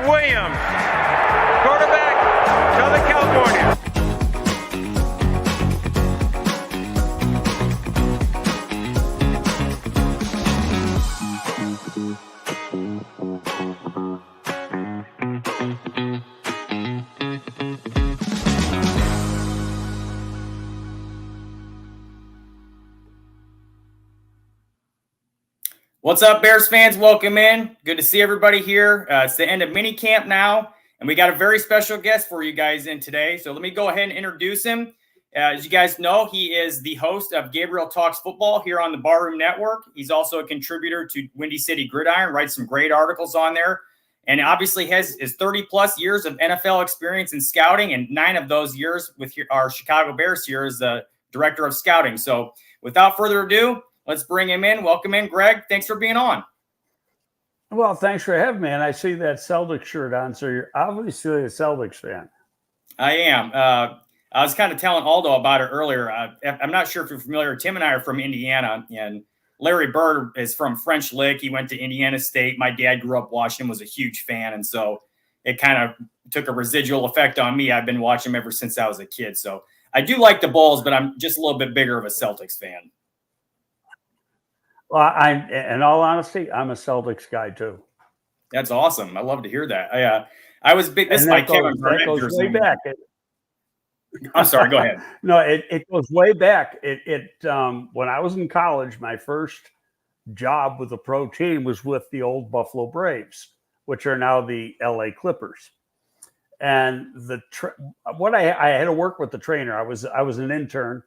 Williams, quarterback, Southern California. What's up, Bears fans? Welcome in. Good to see everybody here. It's the end of mini camp now, and we got a very special guest for you guys in today. So let me go ahead and introduce him. As you guys know, he is the host of Gabriel Talks Football here on the Barroom Network. He's also a contributor to Windy City Gridiron, writes some great articles on there, and obviously has his 30-plus years of NFL experience in scouting, and 9 of those years with our Chicago Bears here as the director of scouting. So without further ado, let's bring him in. Welcome in, Greg. Thanks for being on. Well, thanks for having me. And I see that Celtics shirt on, so you're obviously a Celtics fan. I am. I was kind of telling Aldo about it earlier. I'm not sure if you're familiar. Tim and I are from Indiana, and Larry Bird is from French Lick. He went to Indiana State. My dad grew up watching him, was a huge fan, and so it kind of took a residual effect on me. I've been watching him ever since I was a kid. So I do like the Bulls, but I'm just a little bit bigger of a Celtics fan. Well, in all honesty, I'm a Celtics guy too. That's awesome. I love to hear that. I was big. This is my Kevin That goes way back. I'm sorry. Go ahead. No, it goes way back. When I was in college, my first job with a pro team was with the old Buffalo Braves, which are now the LA Clippers. And I had to work with the trainer. I was an intern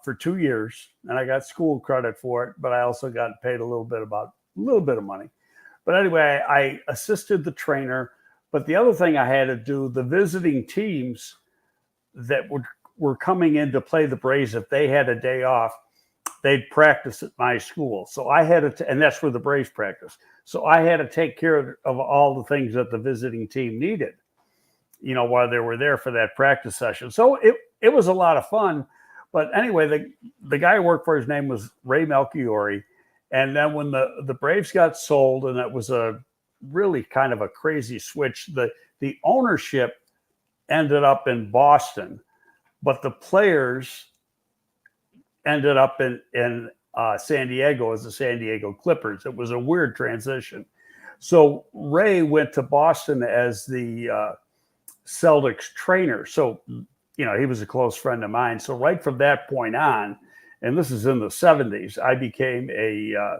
for 2 years, and I got school credit for it, but I also got paid a little bit of money. But anyway, I assisted the trainer. But the other thing I had to do, the visiting teams that were coming in to play the Braves, if they had a day off, they'd practice at my school. So I had to, and that's where the Braves practice. So I had to take care of all the things that the visiting team needed, while they were there for that practice session. So it was a lot of fun. But anyway, the guy I worked for, his name was Ray Melchiori. And then when the Braves got sold, and that was a really kind of a crazy switch, the ownership ended up in Boston, but the players ended up in San Diego as the San Diego Clippers. It was a weird transition. So Ray went to Boston as the Celtics trainer. So he was a close friend of mine. So right from that point on, and this is in the 70s, I became a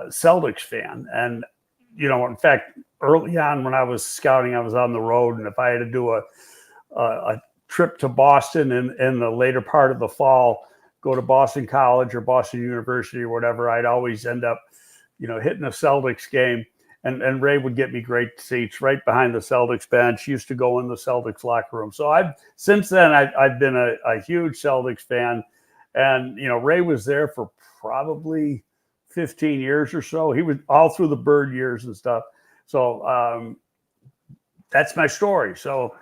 Celtics fan. And, in fact, early on when I was scouting, I was on the road. And if I had to do a trip to Boston in the later part of the fall, go to Boston College or Boston University or whatever, I'd always end up, hitting a Celtics game. And Ray would get me great seats right behind the Celtics bench. Used to go in the Celtics locker room. So since then I've been a huge Celtics fan, and Ray was there for probably 15 years or so. He was all through the Bird years and stuff. So that's my story. So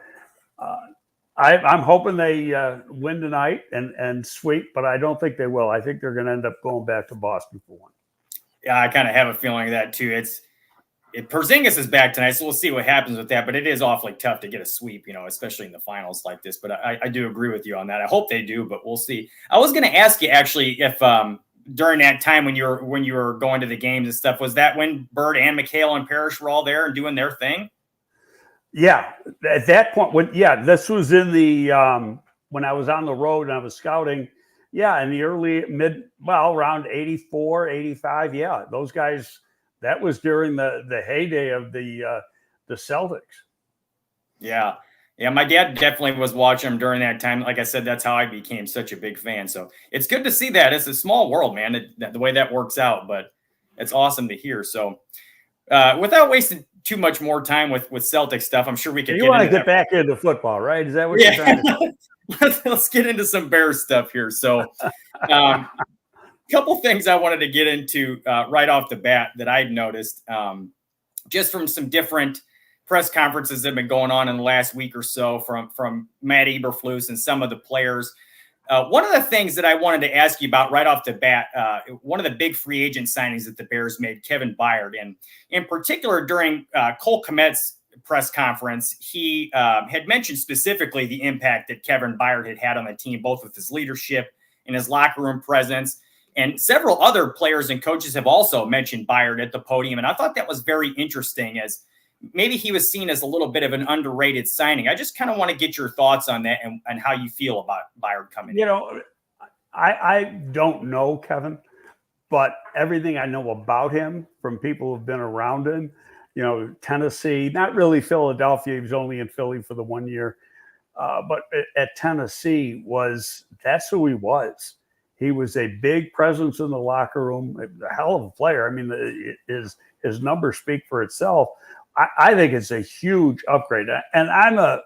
I'm hoping they win tonight and sweep, but I don't think they will. I think they're going to end up going back to Boston for one. Yeah, I kind of have a feeling of that too. Porzingis is back tonight, so we'll see what happens with that. But it is awfully tough to get a sweep, especially in the finals like this. But I do agree with you on that. I hope they do, but we'll see. I was going to ask you actually if during that time when you were going to the games and stuff, was that when Bird and McHale and Parrish were all there and doing their thing? Yeah, at that point, this was in the when I was on the road and I was scouting. Yeah, in the early around 84, 85. Yeah, those guys. That was during the heyday of the Celtics. Yeah. My dad definitely was watching them during that time. Like I said, that's how I became such a big fan. So it's good to see that. It's a small world, man, the way that works out. But it's awesome to hear. So without wasting too much more time with Celtic stuff, I'm sure we could get back into football, right? Is that what you're trying to do? Let's get into some Bears stuff here. So couple things I wanted to get into right off the bat that I've noticed just from some different press conferences that have been going on in the last week or so from Matt Eberflus and some of the players. One of the things that I wanted to ask you about right off the bat, one of the big free agent signings that the Bears made, Kevin Byard, and in particular during Cole Kmet's press conference, he had mentioned specifically the impact that Kevin Byard had on the team, both with his leadership and his locker room presence. And several other players and coaches have also mentioned Byard at the podium. And I thought that was very interesting, as maybe he was seen as a little bit of an underrated signing. I just kind of want to get your thoughts on that and how you feel about Byard coming in. I don't know Kevin, but everything I know about him from people who've been around him, Tennessee, not really Philadelphia. He was only in Philly for the 1 year. But at Tennessee that's who he was. He was a big presence in the locker room, a hell of a player. I mean, his numbers speak for itself. I think it's a huge upgrade. And I'm a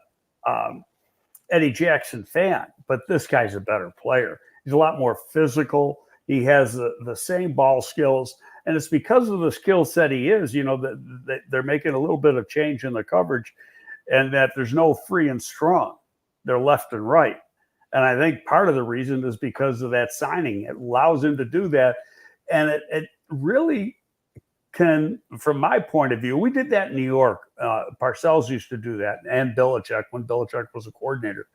Eddie Jackson fan, but this guy's a better player. He's a lot more physical. He has the same ball skills. And it's because of the skill set he is, that they're making a little bit of change in the coverage, and that there's no free and strong. They're left and right. And I think part of the reason is because of that signing. It allows him to do that. And it really can, from my point of view, we did that in New York. Parcells used to do that, and Belichick, when Belichick was a coordinator.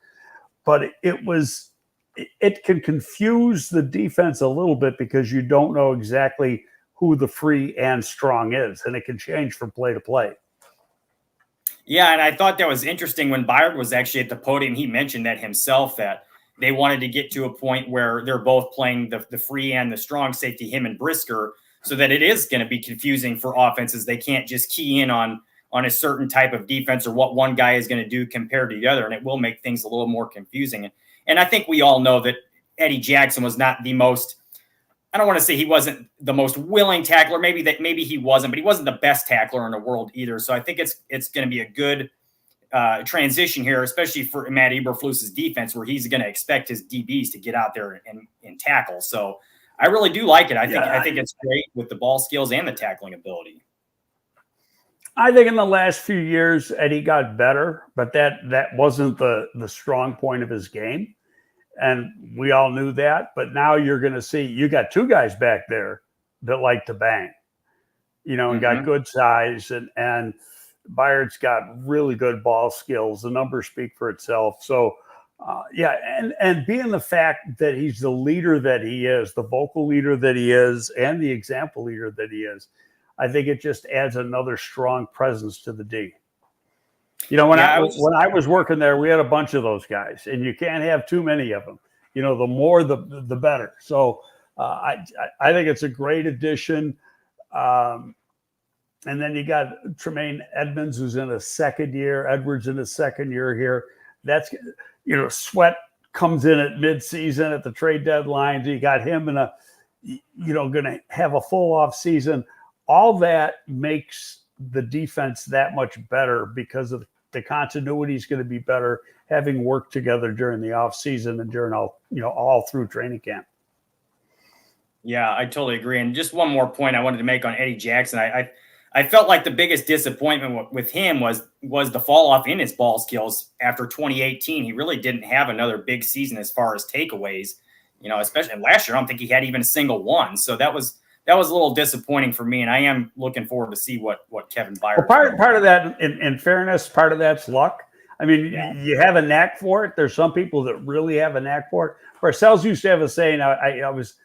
But it can confuse the defense a little bit because you don't know exactly who the free and strong is, and it can change from play to play. Yeah, and I thought that was interesting when Byard was actually at the podium. He mentioned that himself, that they wanted to get to a point where they're both playing the free and the strong safety, him and Brisker, so that it is going to be confusing for offenses. They can't just key in on a certain type of defense or what one guy is going to do compared to the other, and it will make things a little more confusing. And I think we all know that Eddie Jackson was not the most, I don't want to say he wasn't the most willing tackler. Maybe he wasn't, but he wasn't the best tackler in the world either. So I think it's going to be a good transition here, especially for Matt Eberflus's defense, where he's going to expect his DBs to get out there and tackle. So I really do like it. I think it's great with the ball skills and the tackling ability. I think in the last few years, Eddie got better, but that wasn't the strong point of his game. And we all knew that. But now you're going to see, you got two guys back there that like to bang, and got good size. And Byard's got really good ball skills. The numbers speak for itself. So, and being the fact that he's the leader that he is, the vocal leader that he is, and the example leader that he is, I think it just adds another strong presence to the D. When I was working there, we had a bunch of those guys, and you can't have too many of them. The more, the better. So I think it's a great addition. And then you got Tremaine Edmonds, who's in his second year. Edwards in his second year here. That's, Sweat comes in at midseason at the trade deadline. You got him in going to have a full off season. All that makes the defense that much better because of the continuity is going to be better having worked together during the off season and during all through training camp. Yeah, I totally agree. And just one more point I wanted to make on Eddie Jackson. I felt like the biggest disappointment with him was the fall off in his ball skills after 2018. He really didn't have another big season as far as takeaways, especially last year. I don't think he had even a single one. So that was a little disappointing for me, and I am looking forward to see what Kevin Byard. Well, part of that, in fairness, part of that's luck. I mean, you have a knack for it. There's some people that really have a knack for it. Parcells used to have a saying. I was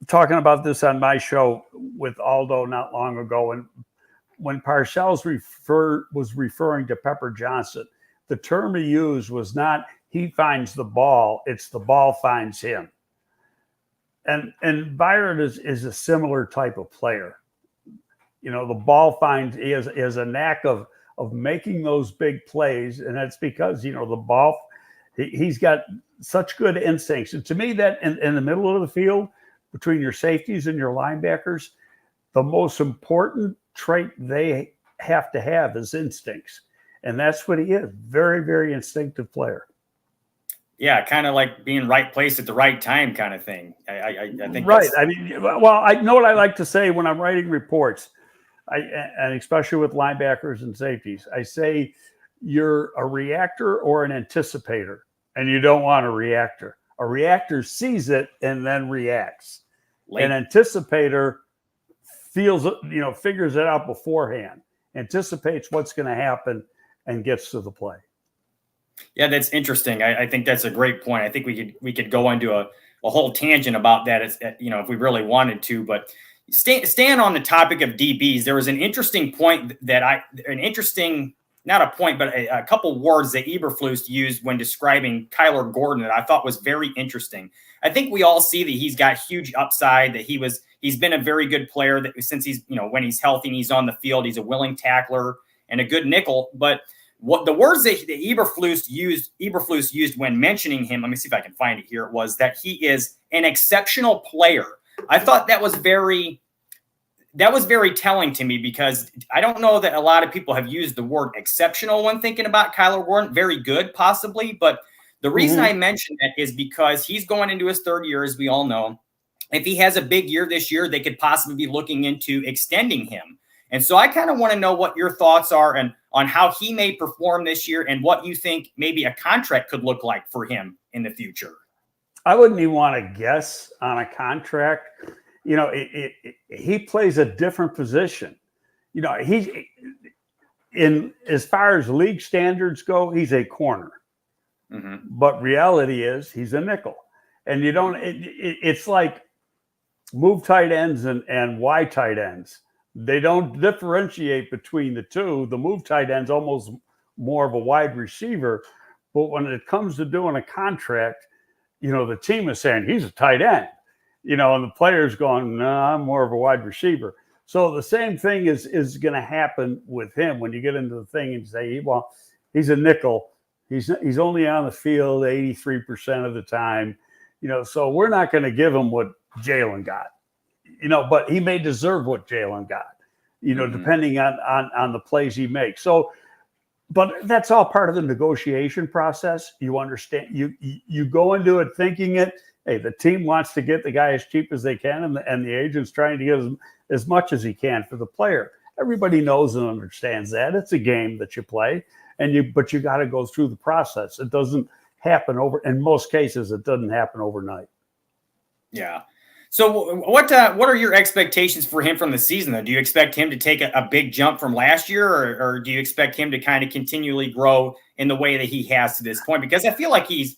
talking about this on my show with Aldo not long ago, and when Parcells was referring to Pepper Johnson, the term he used was not he finds the ball; it's the ball finds him. And Byard is a similar type of player. The ball finds, he has a knack of making those big plays, and that's because the ball, he's got such good instincts. And to me, that in the middle of the field between your safeties and your linebackers, the most important trait they have to have is instincts, and that's what he is. Very, very instinctive player. Yeah, kind of like being right place at the right time kind of thing. I think right. I mean, well, I know what I like to say when I'm writing reports, and especially with linebackers and safeties. I say you're a reactor or an anticipator. and you don't want a reactor. A reactor sees it and then reacts. An anticipator figures it out beforehand, anticipates what's going to happen, and gets to the play. Yeah, that's interesting. I think that's a great point. I think we could go into a whole tangent about that, if we really wanted to. But staying on the topic of DBs, there was an interesting point not a point, but a couple words that Eberflus used when describing Kyler Gordon that I thought was very interesting. I think we all see that he's got huge upside, that he's been a very good player, that since he's, when he's healthy and he's on the field, he's a willing tackler and a good nickel. But what the words that Eberflus used when mentioning him, let me see if I can find it here, was that he is an exceptional player. I thought that was very telling to me, because I don't know that a lot of people have used the word exceptional when thinking about Kyler Gordon. Very good, possibly. But the reason I mentioned that is because he's going into his third year, as we all know. If he has a big year this year, they could possibly be looking into extending him. And so I kind of want to know what your thoughts are on how he may perform this year, and what you think maybe a contract could look like for him in the future. I wouldn't even want to guess on a contract. He plays a different position. He's as far as league standards go, he's a corner. Mm-hmm. But reality is he's a nickel. And it's like move tight ends and wide tight ends. They don't differentiate between the two. The move tight end's almost more of a wide receiver. But when it comes to doing a contract, the team is saying he's a tight end. And the player's going, no, I'm more of a wide receiver. So the same thing is going to happen with him when you get into the thing and say, well, he's a nickel. He's only on the field 83% of the time. So we're not going to give him what Jalen got. But he may deserve what Jalen got, depending on the plays he makes. So, but that's all part of the negotiation process. You understand, you go into it thinking hey, the team wants to get the guy as cheap as they can, and the agent's trying to get as much as he can for the player. Everybody knows and understands that. It's a game that you play, but you got to go through the process. It doesn't happen in most cases, it doesn't happen overnight. Yeah. So what are your expectations for him from the season, though? Do you expect him to take a big jump from last year, or do you expect him to kind of continually grow in the way that he has to this point? Because I feel like he's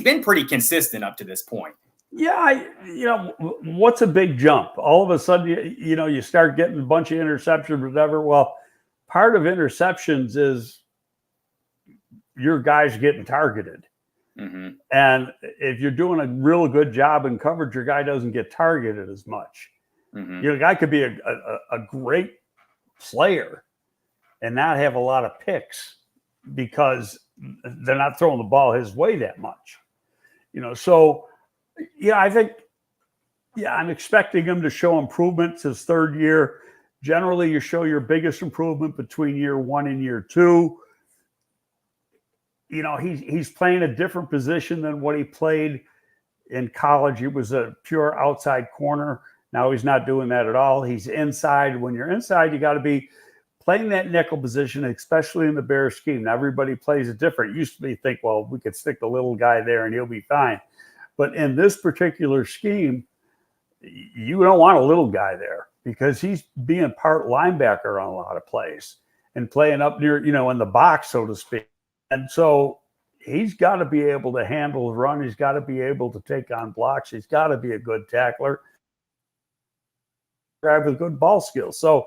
been pretty consistent up to this point. Yeah, what's a big jump? All of a sudden, you start getting a bunch of interceptions or whatever. Well, part of interceptions is your guys getting targeted. Mm-hmm. And if you're doing a real good job in coverage, your guy doesn't get targeted as much. Mm-hmm. Your guy could be a great player and not have a lot of picks because they're not throwing the ball his way that much. So, I think, I'm expecting him to show improvements his third year. Generally, you show your biggest improvement between year 1 and year 2. He's playing a different position than what he played in college. He was a pure outside corner. Now he's not doing that at all. He's inside. When you're inside, you got to be playing that nickel position, especially in the Bears scheme. Now everybody plays it different. It used to be think, well, we could stick the little guy there and he'll be fine. But in this particular scheme, you don't want a little guy there because he's being part linebacker on a lot of plays and playing up near, in the box, so to speak. And so he's got to be able to handle the run. He's got to be able to take on blocks. He's got to be a good tackler, with good ball skills. So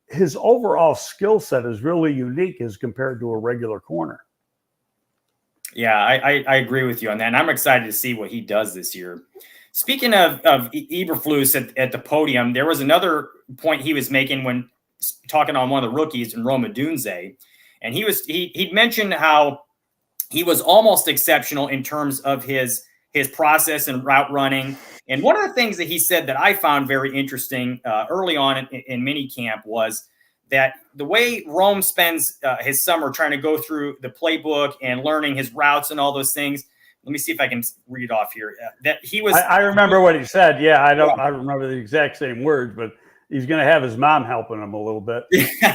his overall skill set is really unique as compared to a regular corner. Yeah, I agree with you on that. And I'm excited to see what he does this year. Speaking of Eberflus at the podium, there was another point he was making when talking on one of the rookies in Odunze. And he'd mentioned how he was almost exceptional in terms of his process and route running. And one of the things that he said that I found very interesting early on in minicamp was that the way Rome spends his summer trying to go through the playbook and learning his routes and all those things. Let me see if I can read off here. That he was. I remember what he said. Yeah, I don't remember the exact same words, but he's going to have his mom helping him a little bit.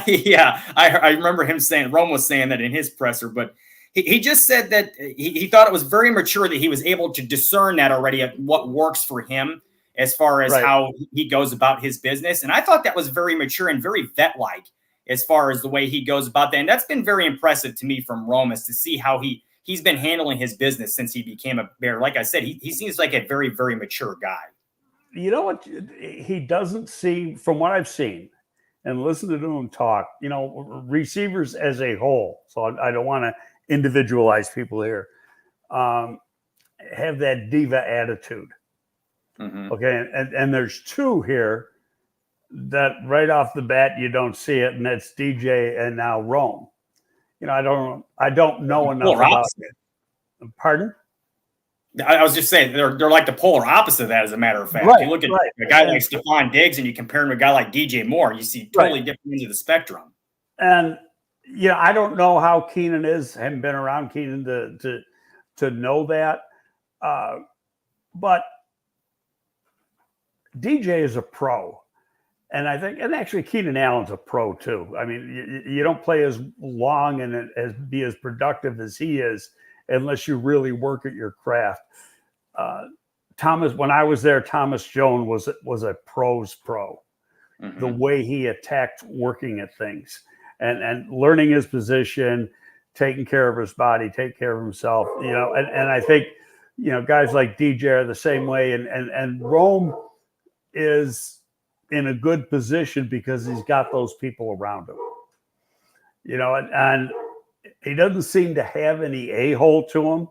Yeah, I remember him saying, Rome was saying that in his presser, but He just said that he thought it was very mature that he was able to discern that already of what works for him as far as how he goes about his business. And I thought that was very mature and very vet-like as far as the way he goes about that. And that's been very impressive to me from Romas to see how he's been handling his business since he became a Bear. Like I said, he seems like a very, very mature guy. You know what? He doesn't see, from what I've seen and listened to him talk, receivers as a whole. So I don't want to individualize people here, have that diva attitude. Mm-hmm. Okay. And there's two here that right off the bat, you don't see it. And that's DJ and now Rome. I don't know enough about it. Pardon? I was just saying they're like the polar opposite of that, as a matter of fact. Right, you look at a guy like Stephon Diggs and you compare him to a guy like DJ Moore, you see totally different ends of the spectrum. And I don't know how Keenan is. I haven't been around Keenan to know that. But DJ is a pro. And I think, and actually Keenan Allen's a pro too. I mean, you don't play as long and be as productive as he is unless you really work at your craft. When I was there, Thomas Jones was a pro's pro. Mm-hmm. The way he attacked working at things and learning his position, taking care of his body, taking care of himself, and I think, guys like DJ are the same way. And Rome is in a good position because he's got those people around him, and he doesn't seem to have any a-hole to him,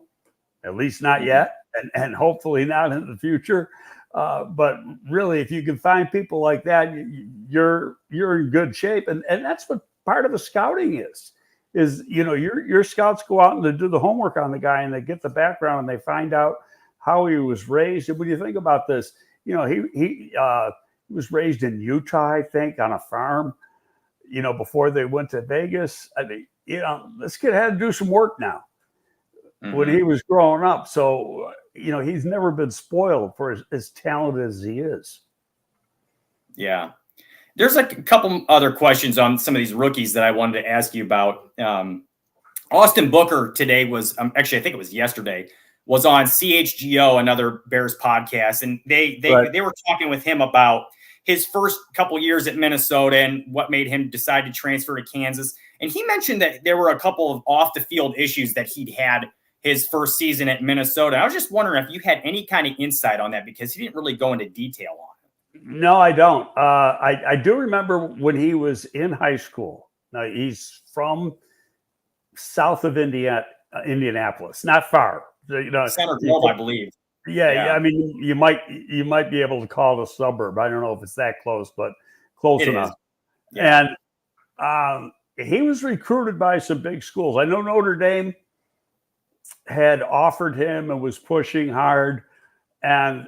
at least not yet, and hopefully not in the future. But really, if you can find people like that, you're in good shape. And that's what part of the scouting is your scouts go out and they do the homework on the guy and they get the background and they find out how he was raised. And when you think about this, he was raised in Utah, I think, on a farm, before they went to Vegas. I mean, this kid had to do some work now when he was growing up. So, he's never been spoiled for as talented as he is. Yeah. There's a couple other questions on some of these rookies that I wanted to ask you about. Austin Booker today was, actually, I think it was yesterday, was on CHGO, another Bears podcast. And they were talking with him about his first couple years at Minnesota and what made him decide to transfer to Kansas. And he mentioned that there were a couple of off the field issues that he'd had his first season at Minnesota. I was just wondering if you had any kind of insight on that, because he didn't really go into detail on it. No, I don't. I do remember when he was in high school. Now, he's from south of Indianapolis, not far. Center Grove, I believe. Yeah. I mean, you might be able to call it a suburb. I don't know if it's that close, but close enough. Yeah. And he was recruited by some big schools. I know Notre Dame had offered him and was pushing hard. And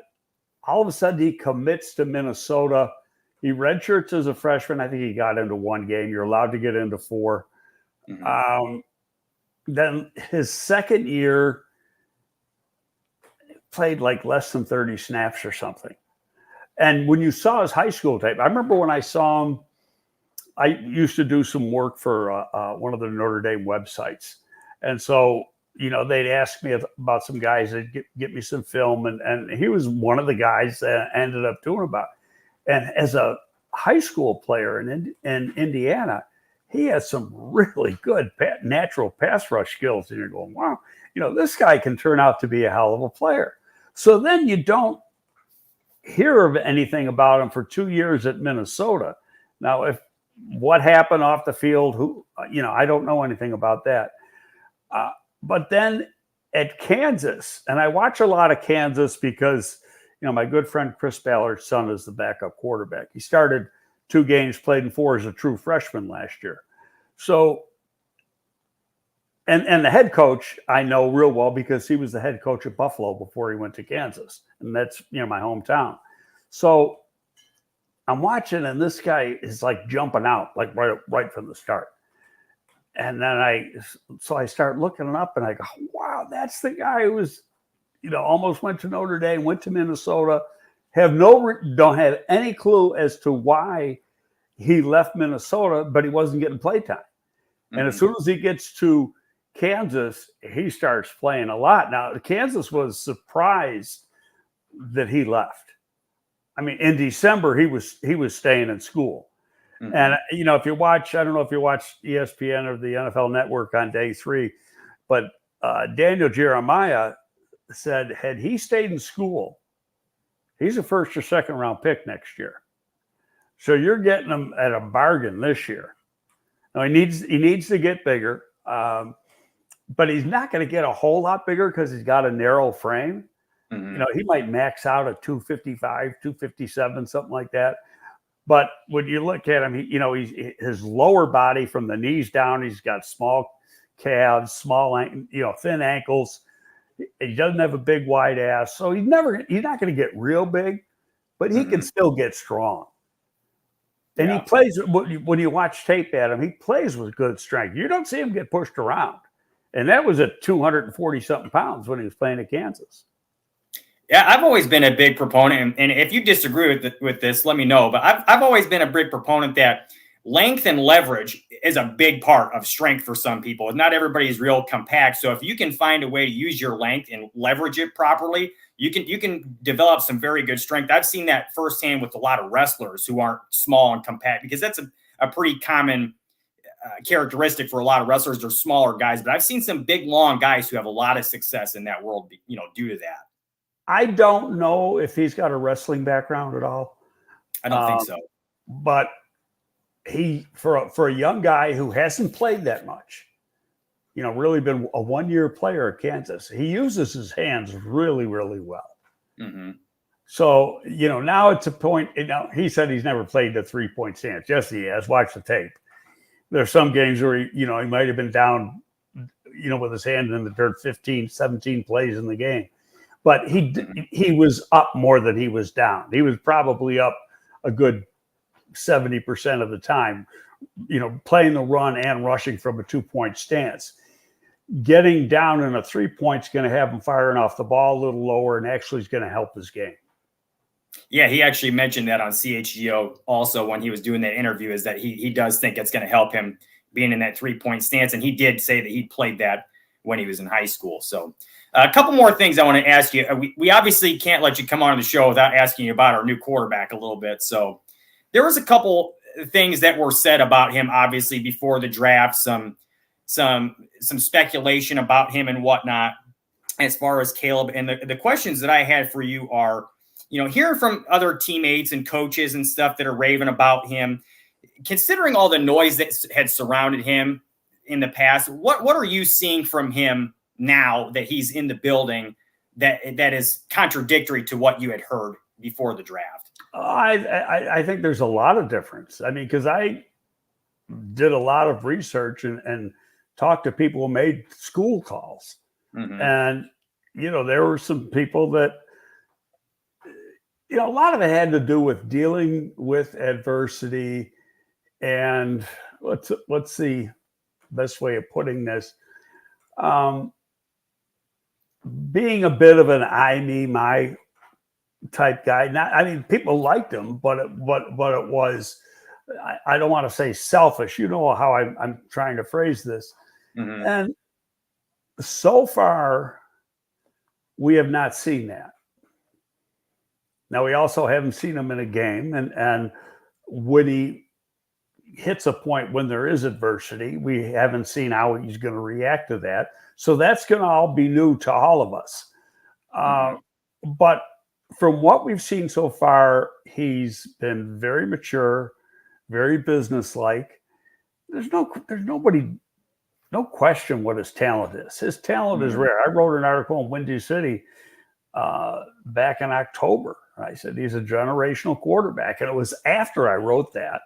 all of a sudden he commits to Minnesota. He redshirts as a freshman. I think he got into one game. You're allowed to get into 4. Mm-hmm. Then his second year, played like less than 30 snaps or something. And when you saw his high school tape, I remember when I saw him, I used to do some work for one of the Notre Dame websites. And so, they'd ask me about some guys that get me some film. And he was one of the guys that I ended up doing about. And as a high school player in Indiana, he had some really good natural pass rush skills. And you're going, wow, this guy can turn out to be a hell of a player. So then you don't hear of anything about him for 2 years at Minnesota. Now, if what happened off the field, I don't know anything about that. But then at Kansas, and I watch a lot of Kansas because, my good friend Chris Ballard's son is the backup quarterback. He started 2 games, played in 4 as a true freshman last year. So, and the head coach I know real well because he was the head coach at Buffalo before he went to Kansas. And that's, my hometown. So I'm watching, and this guy is like jumping out, like right from the start. And then I start looking up and I go, wow, that's the guy who was, almost went to Notre Dame, went to Minnesota, don't have any clue as to why he left Minnesota, but he wasn't getting playtime. Mm-hmm. And as soon as he gets to Kansas, he starts playing a lot. Now, Kansas was surprised that he left. I mean, in December, he was staying in school. Mm-hmm. And, if you watch, I don't know if you watch ESPN or the NFL Network on day 3, but Daniel Jeremiah said, had he stayed in school, he's a first or second round pick next year. So you're getting him at a bargain this year. Now, he needs to get bigger, but he's not going to get a whole lot bigger because he's got a narrow frame. Mm-hmm. He might max out at 255, 257, something like that. But when you look at him, his lower body from the knees down, he's got small calves, thin ankles. He doesn't have a big wide ass, so he's not going to get real big, but he can still get strong. And he plays, when you watch tape at him, he plays with good strength. You don't see him get pushed around. And that was at 240-something pounds when he was playing at Kansas. Yeah, I've always been a big proponent, and if you disagree with this, let me know. But I've always been a big proponent that length and leverage is a big part of strength for some people. Not everybody is real compact. So if you can find a way to use your length and leverage it properly, you can develop some very good strength. I've seen that firsthand with a lot of wrestlers who aren't small and compact, because that's a pretty common characteristic for a lot of wrestlers. They're smaller guys, but I've seen some big, long guys who have a lot of success in that world, due to that. I don't know if he's got a wrestling background at all. I don't think so. But he, for a young guy who hasn't played that much, really been a one-year player at Kansas, he uses his hands really, really well. Mm-hmm. So, now it's a point. He said he's never played the three-point stance. Yes, he has. Watch the tape. There's some games where, he might have been down, with his hand in the dirt 15, 17 plays in the game. But he was up more than he was down. He was probably up a good 70% of the time, playing the run and rushing from a 2-point stance. Getting down in a 3-point is going to have him firing off the ball a little lower, and actually is going to help his game. Yeah, he actually mentioned that on CHGO also when he was doing that interview, is that he does think it's going to help him being in that 3-point stance. And he did say that he played that when he was in high school. So a couple more things I want to ask you. We obviously can't let you come on the show without asking you about our new quarterback a little bit. So there was a couple things that were said about him, obviously, before the draft, some speculation about him and whatnot as far as Caleb. And the questions that I had for you are, hearing from other teammates and coaches and stuff that are raving about him, considering all the noise that had surrounded him in the past, what are you seeing from him now that he's in the building that is contradictory to what you had heard before the draft? I think there's a lot of difference. I mean, because I did a lot of research and talked to people who made school calls. Mm-hmm. And, there were some people that, a lot of it had to do with dealing with adversity. And what's the best way of putting this? Being a bit of an I, me, my type guy. People liked him, but it was, I don't want to say selfish. You know how I'm trying to phrase this. Mm-hmm. And so far, we have not seen that. Now, we also haven't seen him in a game. And when he hits a point when there is adversity, we haven't seen how he's going to react to that. So that's going to all be new to all of us. But from what we've seen so far, he's been very mature, very businesslike. There's no question what his talent is. His talent is rare. I wrote an article in Windy City back in October. I said he's a generational quarterback. And it was after I wrote that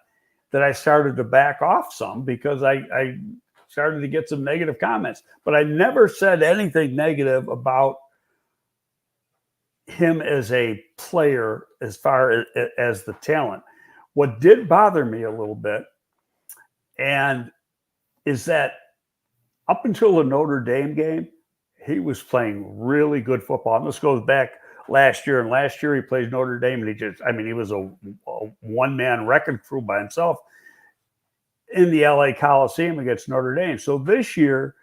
I started to back off some, because I started to get some negative comments. But I never said anything negative about him as a player as far as the talent. What did bother me a little bit, and is that up until the Notre Dame game, he was playing really good football. And this goes back last year. And last year he played Notre Dame, and he was a one-man wrecking crew by himself in the LA Coliseum against Notre Dame. So this year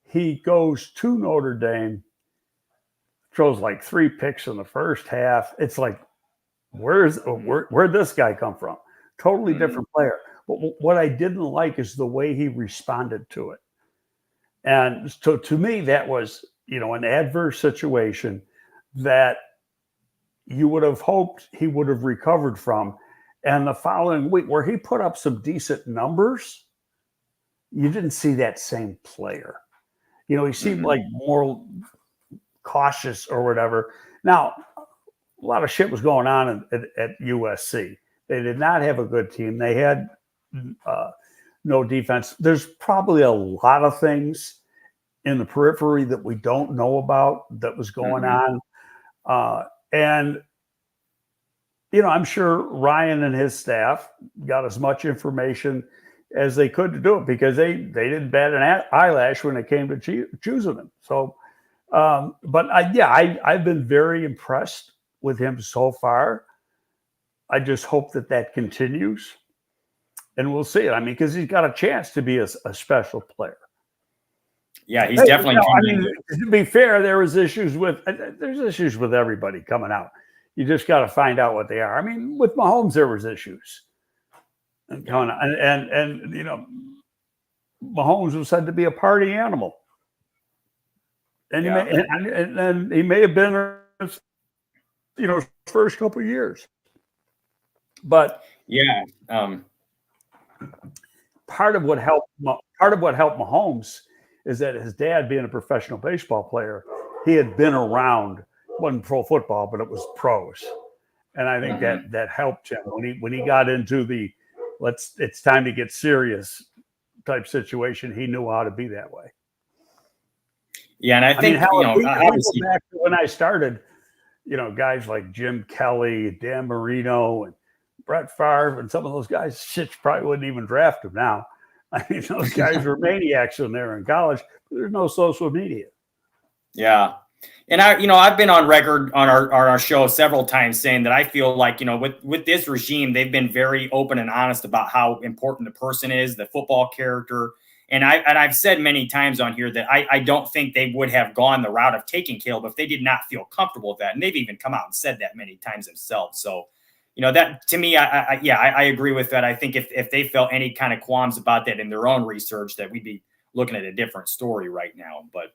he goes to Notre Dame, throws like 3 picks in the first half. It's like, where'd this guy come from? Totally different player. But what I didn't like is the way he responded to it. And so to me, that was, an adverse situation that you would have hoped he would have recovered from. And the following week, where he put up some decent numbers, you didn't see that same player. He seemed like more cautious or whatever. Now, a lot of shit was going on at USC. They did not have a good team. They had no defense. There's probably a lot of things in the periphery that we don't know about that was going on. And I'm sure Ryan and his staff got as much information as they could to do it, because they didn't bat an eyelash when it came to choosing him. So, but I've been very impressed with him so far. I just hope that continues, and we'll see it. I mean, because he's got a chance to be a special player. Yeah, he's definitely. To be fair, there's issues with everybody coming out. You just got to find out what they are. I mean, with Mahomes, there was issues going on, and Mahomes was said to be a party animal, and he may have been, first couple of years, but part of what helped Mahomes is that his dad, being a professional baseball player, he had been around. It wasn't pro football, but it was pros, and I think that helped him when he got into the it's time to get serious type situation. He knew how to be that way. Yeah, and I think obviously, back to when I started, guys like Jim Kelly, Dan Marino, and Brett Favre, and some of those guys, shit, you probably wouldn't even draft them now. I mean, those guys were maniacs when they were in college. But there's no social media. Yeah. And I've been on record on our show several times saying that I feel like, with this regime, they've been very open and honest about how important the person is, the football character. And I've said many times on here that I don't think they would have gone the route of taking Caleb if they did not feel comfortable with that. And they've even come out and said that many times themselves. So, that to me, I agree with that. I think if they felt any kind of qualms about that in their own research, that we'd be looking at a different story right now. But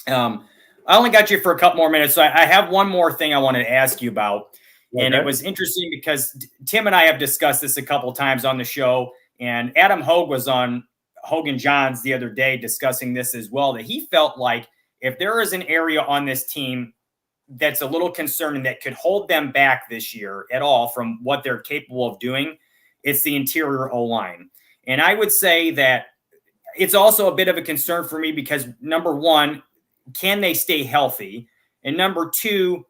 I only got you for a couple more minutes. So I have one more thing I wanted to ask you about. Okay. And it was interesting because Tim and I have discussed this a couple of times on the show, and Adam Hogue was on Hogan Johns the other day discussing this as well, that he felt like if there is an area on this team that's a little concerning that could hold them back this year at all from what they're capable of doing, it's the interior O-line. And I would say that it's also a bit of a concern for me because, number one, can they stay healthy? And number two,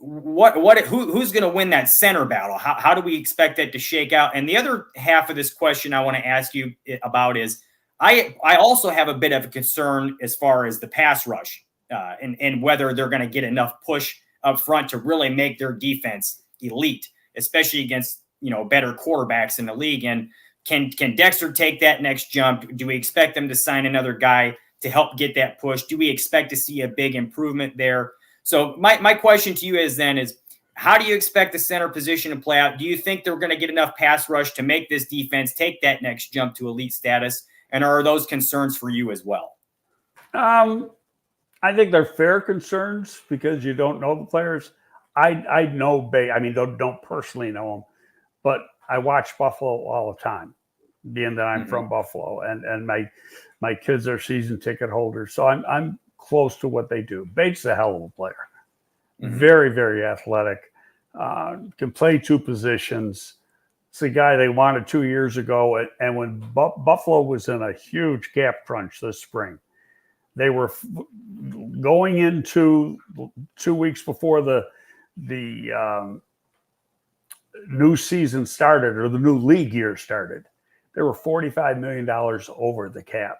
who's going to win that center battle? How do we expect that to shake out? And the other half of this question I want to ask you about is I also have a bit of a concern as far as the pass rush and whether they're going to get enough push up front to really make their defense elite, especially against, better quarterbacks in the league. And can Dexter take that next jump? Do we expect them to sign another guy to help get that push? Do we expect to see a big improvement there? So my question to you is how do you expect the center position to play out? Do you think they're going to get enough pass rush to make this defense take that next jump to elite status? And are those concerns for you as well? I think they're fair concerns because you don't know the players. I know don't personally know them, but I watch Buffalo all the time, being that I'm from Buffalo, and my kids are season ticket holders, so I'm close to what they do. Bates is a hell of a player, very, very athletic, can play two positions. It's the guy they wanted 2 years ago, and when Buffalo was in a huge cap crunch this spring, they were going into 2 weeks before the new season started, or the new league year started. They were $45 million over the cap.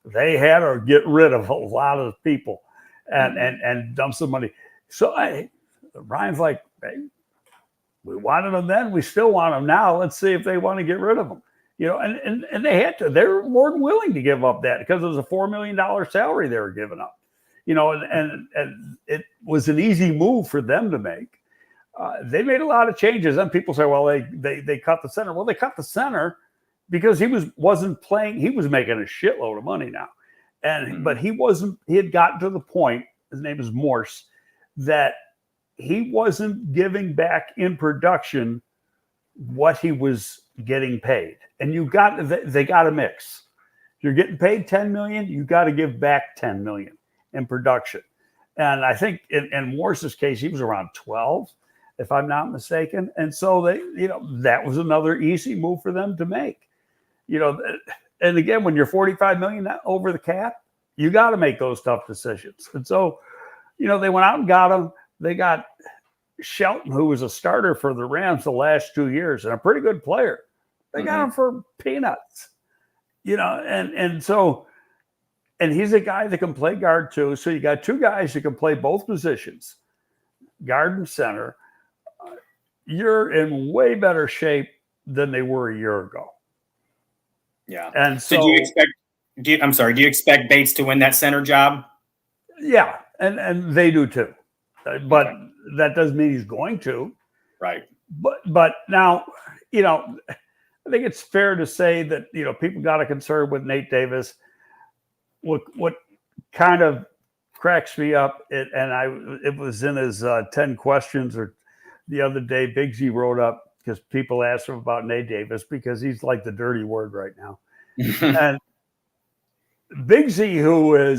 They had to get rid of a lot of people and dump some money. So Ryan's like, hey, we wanted them then. We still want them now. Let's see if they want to get rid of them. And they had to. They were more than willing to give up that because it was a $4 million salary they were giving up. And it was an easy move for them to make. They made a lot of changes. And people say, well, they cut the center. Well, they cut the center because he wasn't playing. He was making a shitload of money now. But he had gotten to the point, his name is Morse, that he wasn't giving back in production what he was getting paid. And they got to mix. If you're getting paid $10 million, you got to give back $10 million in production. And I think in Morse's case, he was around 12, if I'm not mistaken. And so that was another easy move for them to make. And again, when you're $45 million over the cap, you got to make those tough decisions. And so, they went out and got him. They got Shelton, who was a starter for the Rams the last 2 years and a pretty good player. They got him for peanuts, and he's a guy that can play guard too. So you got two guys that can play both positions, guard and center. You're in way better shape than they were a year ago. Yeah. And so do you expect Bates to win that center job? Yeah. And they do too. But that doesn't mean he's going to. Right. But now, I think it's fair to say that, people got a concern with Nate Davis. What kind of cracks me up, it was in his 10 questions or the other day, Big Z wrote up because people asked him about Nate Davis because he's like the dirty word right now. And Big Z, who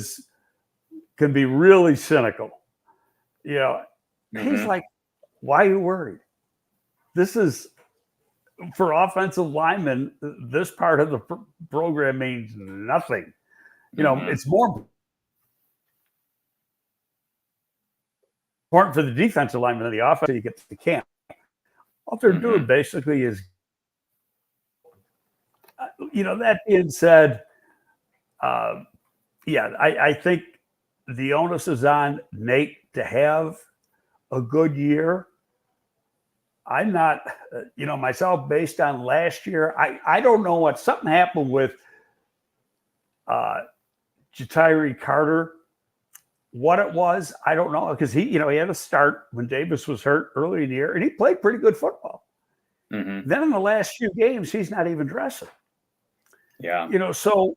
can be really cynical, he's like, why are you worried? This is, for offensive linemen, this part of the program means nothing. It's more important for the defensive lineman than the offense you get to the camp. All they're doing basically is, that being said, I think the onus is on Nate to have a good year. I'm not, myself, based on last year, I don't know what something happened with Ja'Tyre Carter. What it was, I don't know, because he had a start when Davis was hurt early in the year, and he played pretty good football. Then in the last few games, he's not even dressing. Yeah. So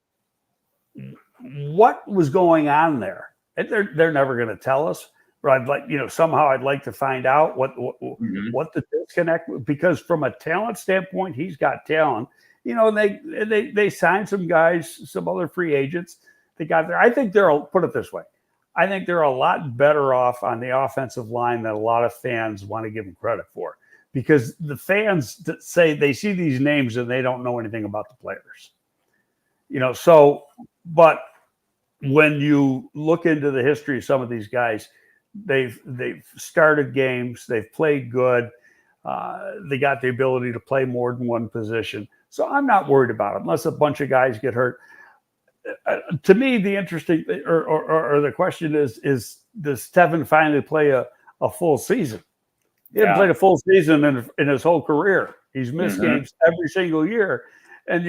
what was going on there? And they're never going to tell us. But I'd like, somehow I'd like to find out what the disconnect, because from a talent standpoint, he's got talent. They signed some guys, some other free agents. They got there. I think put it this way. I think they're a lot better off on the offensive line than a lot of fans want to give them credit for, because the fans that say they see these names and they don't know anything about the players. But when you look into the history of some of these guys, they've started games, they've played good, they got the ability to play more than one position. So I'm not worried about it unless a bunch of guys get hurt. To me, the interesting or the question is does Tevin finally play a full season? He hasn't played a full season in his whole career. He's missed games every single year, and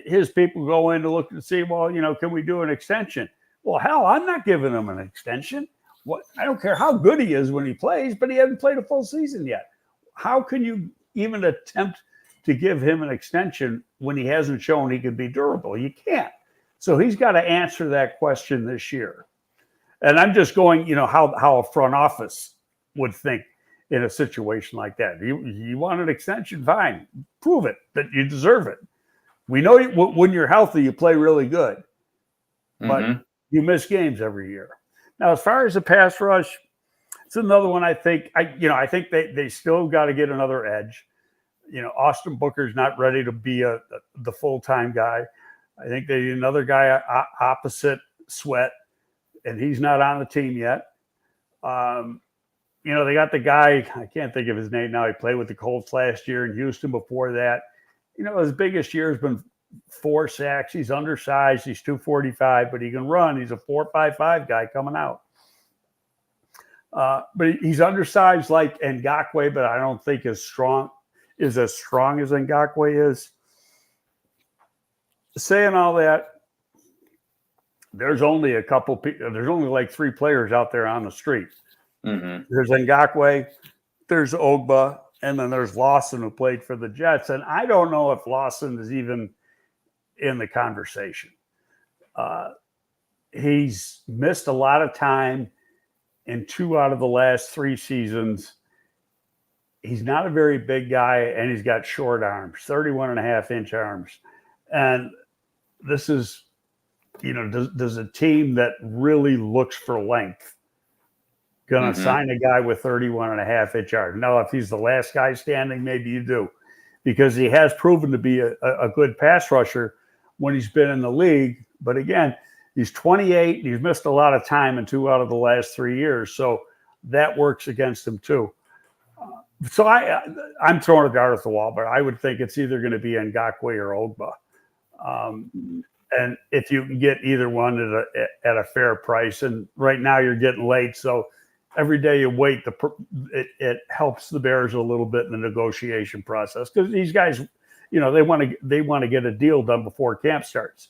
his people go in to look and see, well, can we do an extension? Well, hell, I'm not giving him an extension. What, I don't care how good he is when he plays, but he hasn't played a full season yet. How can you even attempt to give him an extension when he hasn't shown he can be durable? You can't. So he's got to answer that question this year. And I'm just going, how a front office would think in a situation like that. You want an extension? Fine. Prove it that you deserve it. We know when you're healthy, you play really good, but you miss games every year. Now, as far as the pass rush, it's another one. I think they still got to get another edge. Austin Booker's not ready to be the full-time guy. I think they need another guy opposite Sweat, and he's not on the team yet. They got the guy, I can't think of his name now. He played with the Colts last year in Houston before that. His biggest year has been 4 sacks. He's undersized. He's 245, but he can run. He's a 4.55 guy coming out. But he's undersized like Ngakoue, but I don't think as strong as Ngakoue is. saying all that, there's only a couple people. There's only like 3 players out there on the street. Mm-hmm. There's Ngakoue, there's Ogba, and then there's Lawson, who played for the Jets. And I don't know if Lawson is even in the conversation. He's missed a lot of time in 2 out of the last 3 seasons. He's not a very big guy, and he's got short arms, 31.5-inch arms. And this is, does a team that really looks for length going to sign a guy with 31.5-inch arms? Now, if he's the last guy standing, maybe you do, because he has proven to be a good pass rusher when he's been in the league. But again, he's 28. And he's missed a lot of time in 2 out of the last 3 years. So that works against him too. So I'm throwing a dart at the wall, but I would think it's either going to be Ngakoue or Ogba. And if you can get either one at a fair price, and right now you're getting late, so every day you wait, it helps the Bears a little bit in the negotiation process, because these guys, they want to get a deal done before camp starts.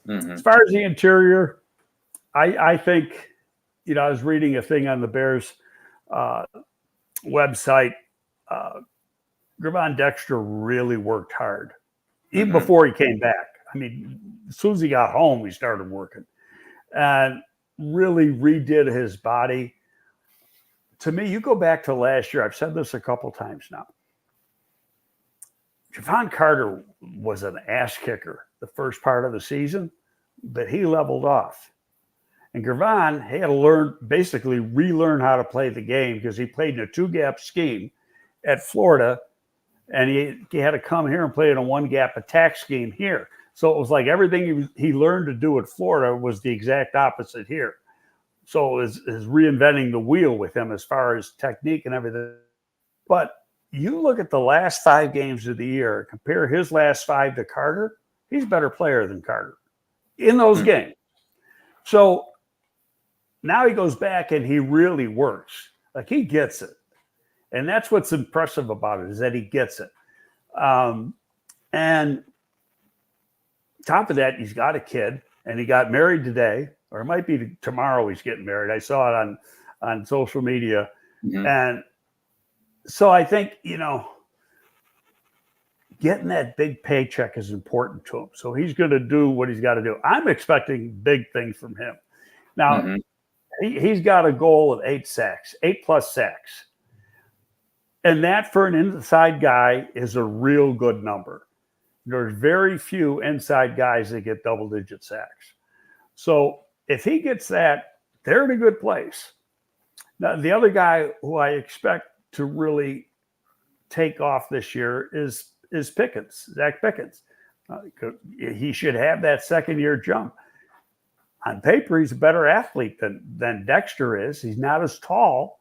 Mm-hmm. As far as the interior, I think, I was reading a thing on the Bears website. Gervon Dexter really worked hard, even before he came back. I mean, as soon as he got home, he started working and really redid his body. To me, you go back to last year, I've said this a couple times now. Javon Carter was an ass kicker the first part of the season, but he leveled off. And Gervon had to basically relearn how to play the game, because he played in a 2-gap scheme at Florida, and he had to come here and play in a 1-gap attack scheme here. So it was like everything he learned to do at Florida was the exact opposite here. So it was reinventing the wheel with him as far as technique and everything. But you look at the last 5 games of the year, compare his last 5 to Carter, he's a better player than Carter in those games. So now he goes back and he really works. Like, he gets it. And that's what's impressive about it, is that he gets it. And top of that, he's got a kid, and he got married today, or it might be tomorrow he's getting married. I saw it on social media. Mm-hmm. And so I think, getting that big paycheck is important to him. So he's going to do what he's got to do. I'm expecting big things from him. Now, he's got a goal of 8 sacks, 8+ sacks. And that, for an inside guy, is a real good number. There's very few inside guys that get double-digit sacks. So if he gets that, they're in a good place. Now, the other guy who I expect to really take off this year is Pickens, Zach Pickens. He should have that second-year jump. On paper, he's a better athlete than Dexter is. He's not as tall,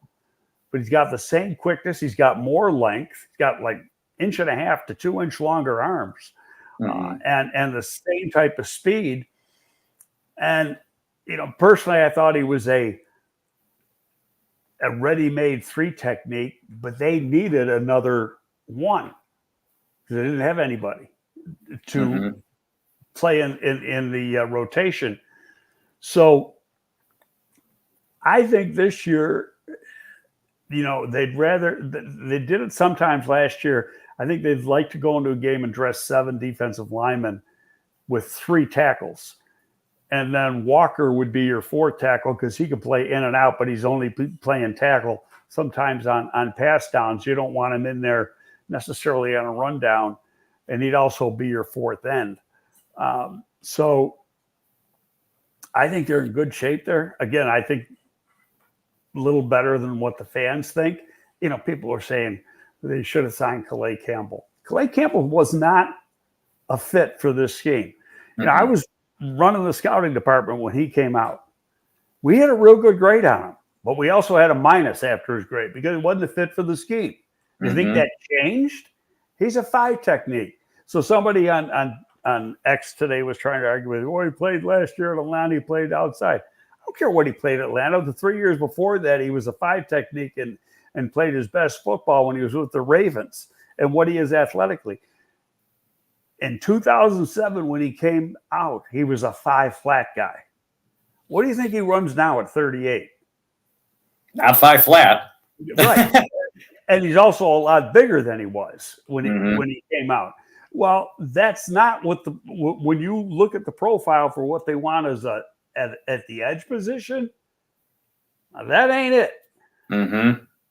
but he's got the same quickness. He's got more length. He's got like 1.5 to 2 inch longer arms, and the same type of speed. And, personally, I thought he was a ready-made 3 technique, but they needed another 1 because they didn't have anybody to play in the rotation. So I think this year, they did it sometimes last year. I think they'd like to go into a game and dress 7 defensive linemen with 3 tackles. And then Walker would be your 4th tackle, because he could play in and out, but he's only playing tackle sometimes on pass downs. You don't want him in there necessarily on a rundown. And he'd also be your 4th end. So I think they're in good shape there. Again, I think a little better than what the fans think. People are saying they should have signed Calais Campbell. Calais Campbell was not a fit for this scheme. I was running the scouting department when he came out. We had a real good grade on him, but we also had a minus after his grade because it wasn't a fit for the scheme. You think that changed? He's a 5 technique. So somebody on X today was trying to argue with him. He played last year at Atlanta. He played outside. I don't care what he played at Atlanta. The 3 years before that, he was a 5 technique and played his best football when he was with the Ravens, and what he is athletically. In 2007, when he came out, he was a 5 flat guy. What do you think he runs now at 38? Not 5 flat. Right. And he's also a lot bigger than he was when he came out. Well, that's not what when you look at the profile for what they want as at the edge position, that ain't it.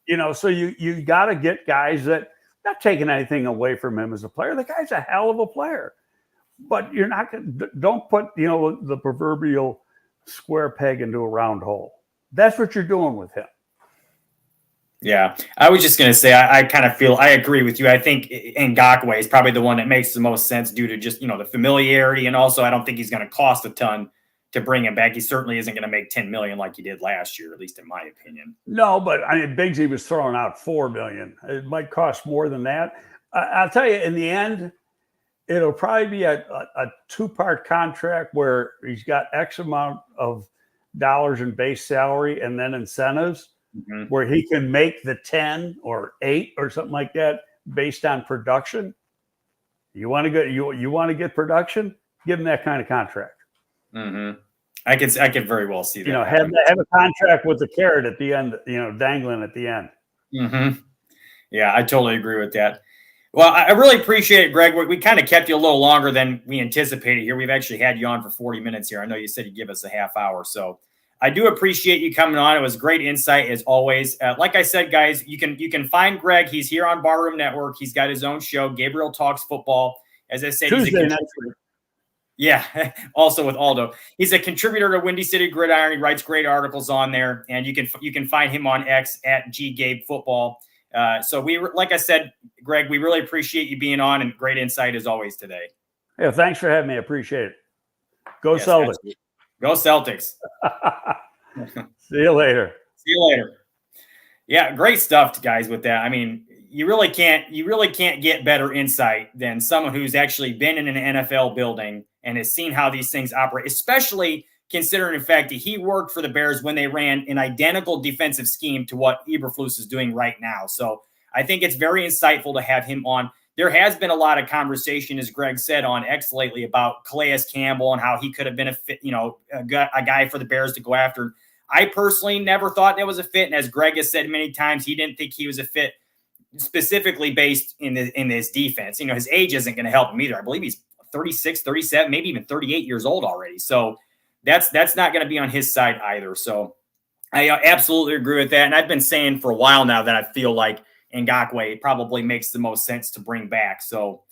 You know, so you got to get guys that, not taking anything away from him as a player. The guy's a hell of a player, but you're not going to, don't put, you know, the proverbial square peg into a round hole. That's what you're doing with him. Yeah, I was just going to say, I kind of feel, I agree with you. I think Ngakoue is probably the one that makes the most sense due to just, you know, the familiarity. And also, I don't think he's going to cost a ton to bring him back. He certainly isn't going to make $10 million like he did last year, at least in my opinion. No, but I mean, Bigsy was throwing out $4 million. It might cost more than that. I'll tell you, in the end, it'll probably be a 2-part contract where he's got X amount of dollars in base salary and then incentives, where he can make the 10 or 8 or something like that based on production. You want to get you want to get production? Give him that kind of contract. I could very well see that. You know, have a contract with the carrot at the end, you know, dangling at the end. Yeah, I totally agree with that. Well, I really appreciate it, Greg. We kind of kept you a little longer than we anticipated here. We've actually had you on for 40 minutes here. I know you said you'd give us a half hour. So I do appreciate you coming on. It was great insight as always. Like I said, guys, you can find Greg. He's here on Barroom Network. He's got his own show, Gabriel Talks Football. As I said, Tuesday night. Yeah, also with Aldo. He's a contributor to Windy City Gridiron. He writes great articles on there, and you can find him on X at GGabeFootball. So like I said, Greg, we really appreciate you being on, and great insight as always today. Yeah, thanks for having me. I appreciate it. Go Celtics. Absolutely. Go Celtics. See you later. See you later. Yeah, great stuff, guys, with that. I mean, you really can't get better insight than someone who's actually been in an NFL building and has seen how these things operate, especially considering the fact that he worked for the Bears when they ran an identical defensive scheme to what Eberflus is doing right now. So I think it's very insightful to have him on. There has been a lot of conversation, as Greg said, on X lately about Calais Campbell and how he could have been a guy for the Bears to go after. I personally never thought that was a fit. And as Greg has said many times, he didn't think he was a fit specifically based in this defense. You know, his age isn't going to help him either. I believe he's 36, 37, maybe even 38 years old already. So that's not going to be on his side either. So I absolutely agree with that. And I've been saying for a while now that I feel like Ngakoue probably makes the most sense to bring back. So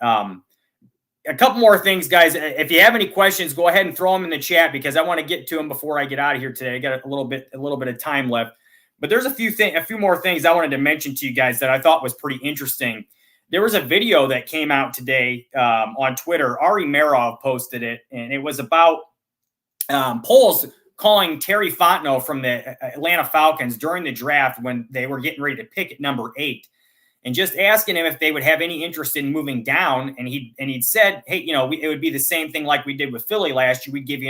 a couple more things, guys. If you have any questions, go ahead and throw them in the chat because I want to get to them before I get out of here today. I got a little bit of time left. But there's a few more things I wanted to mention to you guys that I thought was pretty interesting. There was a video that came out today on Twitter. Ari Merov posted it, and it was about polls calling Terry Fontenot from the Atlanta Falcons during the draft when they were getting ready to pick at number 8, and just asking him if they would have any interest in moving down. And he'd said, hey, you know, it would be the same thing like we did with Philly last year. We'd give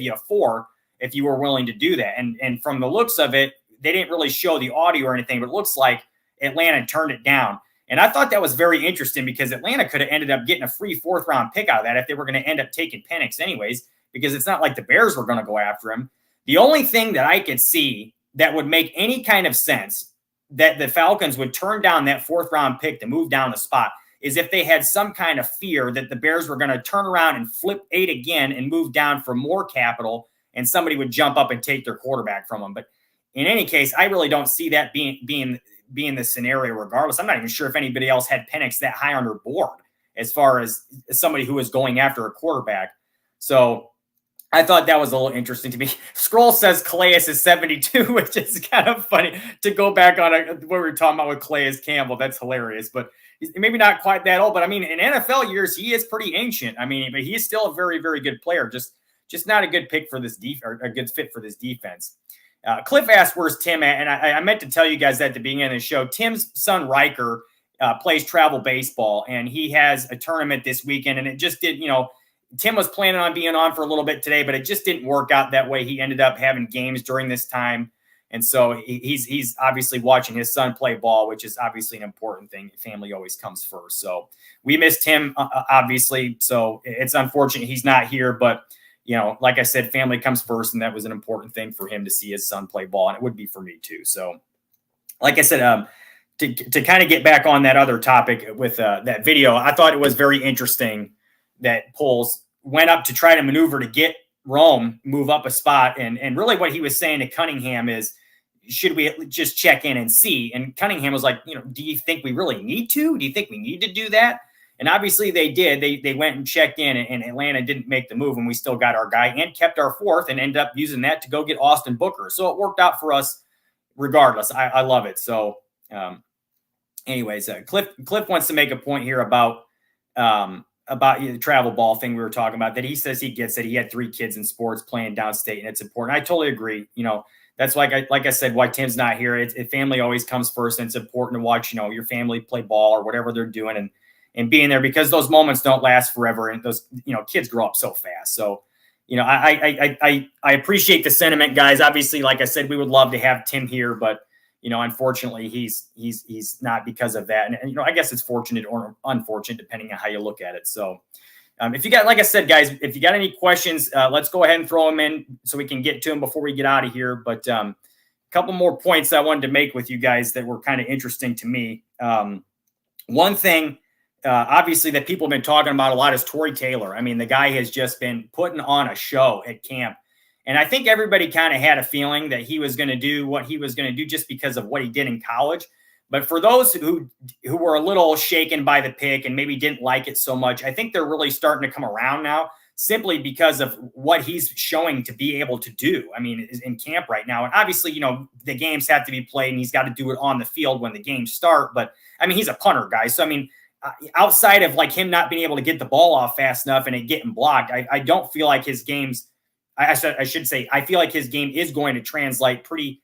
you a 4 if you were willing to do that. And from the looks of it, they didn't really show the audio or anything, but it looks like Atlanta turned it down. And I thought that was very interesting because Atlanta could have ended up getting a free 4th round pick out of that if they were going to end up taking Penix anyways, because it's not like the Bears were going to go after him. The only thing that I could see that would make any kind of sense that the Falcons would turn down that 4th round pick to move down the spot is if they had some kind of fear that the Bears were going to turn around and flip 8 again and move down for more capital and somebody would jump up and take their quarterback from them. But in any case, I really don't see that being the scenario regardless. I'm not even sure if anybody else had Penix that high on their board as far as somebody who was going after a quarterback. So I thought that was a little interesting to me. Scroll says Calais is 72, which is kind of funny to go back on what we were talking about with Calais Campbell. That's hilarious, but he's maybe not quite that old. But I mean, in NFL years, he is pretty ancient. I mean, but he is still a very, very good player. Just not a good pick for this or a good fit for this defense. Cliff asked, where's Tim at? And I meant to tell you guys that at the beginning of the show. Tim's son, Riker, plays travel baseball, and he has a tournament this weekend. And it just did, Tim was planning on being on for a little bit today, but it just didn't work out that way. He ended up having games during this time. And so he's obviously watching his son play ball, which is obviously an important thing. Family always comes first. So we missed him, obviously. So it's unfortunate he's not here. But, like I said, family comes first. And that was an important thing for him to see his son play ball. And it would be for me, too. So, like I said, to kind of get back on that other topic with that video, I thought it was very interesting that Poles went up to try to maneuver to get Rome move up a spot. And really what he was saying to Cunningham is, should we just check in and see? And Cunningham was like, do you think we really need to? Do you think we need to do that? And obviously they did. They went and checked in, and Atlanta didn't make the move, and we still got our guy and kept our fourth and ended up using that to go get Austin Booker. So it worked out for us regardless. I love it. So anyways, Cliff wants to make a point here about the travel ball thing we were talking about, that he says he gets it. He had 3 kids in sports playing downstate, and it's important. I totally agree. That's like I said, why Tim's not here. Family always comes first, and it's important to watch, your family play ball or whatever they're doing and being there, because those moments don't last forever. And those, kids grow up so fast. So, I appreciate the sentiment, guys. Obviously, like I said, we would love to have Tim here, but unfortunately he's not because of that. And I guess it's fortunate or unfortunate, depending on how you look at it. So if you got, like I said, guys, if you got any questions, let's go ahead and throw them in so we can get to them before we get out of here. But a couple more points I wanted to make with you guys that were kind of interesting to me. One thing, obviously, that people have been talking about a lot is Tory Taylor. I mean, the guy has just been putting on a show at camp. And I think everybody kind of had a feeling that he was going to do what he was going to do just because of what he did in college. But for those who were a little shaken by the pick and maybe didn't like it so much, I think they're really starting to come around now, simply because of what he's showing to be able to do. I mean, in camp right now. And obviously, the games have to be played, and he's got to do it on the field when the games start. But I mean, he's a punter, guy. So, I mean, outside of like him not being able to get the ball off fast enough and it getting blocked, I don't feel like his game's, I should say, I feel like his game is going to translate pretty